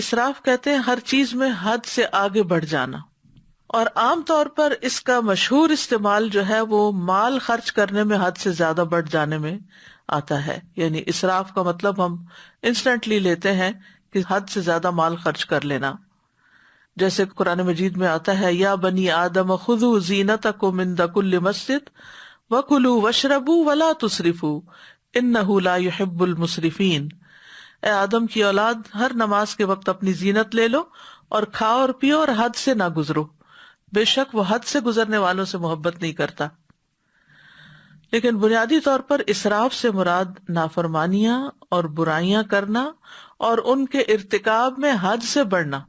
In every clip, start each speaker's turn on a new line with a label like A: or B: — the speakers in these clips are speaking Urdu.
A: اسراف کہتے ہیں ہر چیز میں حد سے آگے بڑھ جانا، اور عام طور پر اس کا مشہور استعمال جو ہے وہ مال خرچ کرنے میں حد سے زیادہ بڑھ جانے میں آتا ہے. یعنی اسراف کا مطلب ہم انسٹنٹلی لیتے ہیں کہ حد سے زیادہ مال خرچ کر لینا. جیسے قرآن مجید میں آتا ہے یا بنی آدم خذوا زینتکم عند کل مسجد وکلوا واشربوا ولا تسرفوا انہ لا یحب المسرفین. اے آدم کی اولاد، ہر نماز کے وقت اپنی زینت لے لو اور کھاؤ اور پیو اور حد سے نہ گزرو، بے شک وہ حد سے گزرنے والوں سے محبت نہیں کرتا. لیکن بنیادی طور پر اسراف سے مراد نافرمانیاں اور برائیاں کرنا اور ان کے ارتکاب میں حد سے بڑھنا.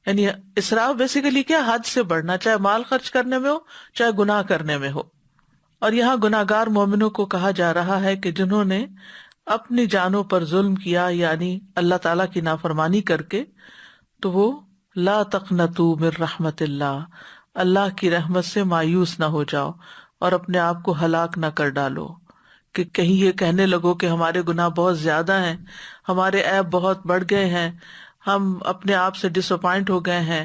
A: یعنی اسراف بیسیکلی کیا؟ حد سے بڑھنا، چاہے مال خرچ کرنے میں ہو چاہے گناہ کرنے میں ہو. اور یہاں گناہ گار مومنوں کو کہا جا رہا ہے کہ جنہوں نے اپنی جانوں پر ظلم کیا، یعنی اللہ تعالیٰ کی نافرمانی کر کے، تو وہ لا تقنطوا من رحمت اللہ، اللہ کی رحمت سے مایوس نہ ہو جاؤ اور اپنے آپ کو ہلاک نہ کر ڈالو کہ کہیں یہ کہنے لگو کہ ہمارے گناہ بہت زیادہ ہیں، ہمارے عیب بہت بڑھ گئے ہیں، ہم اپنے آپ سے ڈس اپوائنٹ ہو گئے ہیں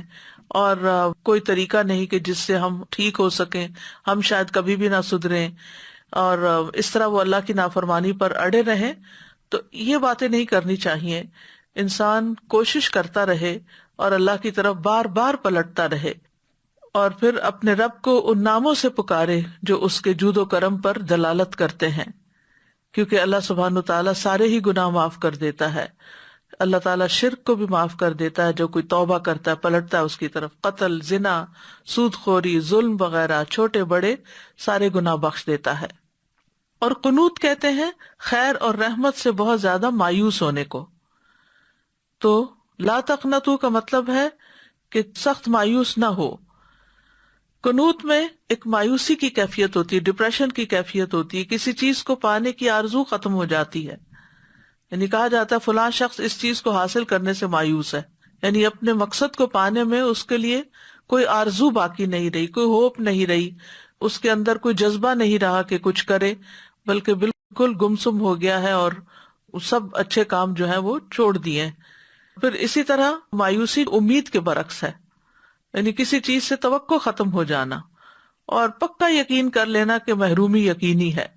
A: اور کوئی طریقہ نہیں کہ جس سے ہم ٹھیک ہو سکیں، ہم شاید کبھی بھی نہ سدھریں، اور اس طرح وہ اللہ کی نافرمانی پر اڑے رہیں. تو یہ باتیں نہیں کرنی چاہیے. انسان کوشش کرتا رہے اور اللہ کی طرف بار بار پلٹتا رہے اور پھر اپنے رب کو ان ناموں سے پکارے جو اس کے جود و کرم پر دلالت کرتے ہیں، کیونکہ اللہ سبحانہ تعالیٰ سارے ہی گناہ معاف کر دیتا ہے. اللہ تعالیٰ شرک کو بھی معاف کر دیتا ہے، جو کوئی توبہ کرتا ہے پلٹتا ہے اس کی طرف. قتل، زنا، سود خوری، ظلم وغیرہ چھوٹے بڑے سارے گناہ بخش دیتا ہے. اور قنوت کہتے ہیں خیر اور رحمت سے بہت زیادہ مایوس ہونے کو. تو لا تقنطوا کا مطلب ہے کہ سخت مایوس نہ ہو. قنوت میں ایک مایوسی کی کیفیت ہوتی ہے، ڈپریشن کی کیفیت ہوتی ہے، کسی چیز کو پانے کی آرزو ختم ہو جاتی ہے. یعنی کہا جاتا ہے فلاں شخص اس چیز کو حاصل کرنے سے مایوس ہے، یعنی اپنے مقصد کو پانے میں اس کے لیے کوئی آرزو باقی نہیں رہی، کوئی ہوپ نہیں رہی، اس کے اندر کوئی جذبہ نہیں رہا کہ کچھ کرے، بلکہ بالکل گمسم ہو گیا ہے اور سب اچھے کام جو ہے وہ چھوڑ دیے. پھر اسی طرح مایوسی امید کے برعکس ہے، یعنی کسی چیز سے توقع ختم ہو جانا اور پکا یقین کر لینا کہ محرومی یقینی ہے.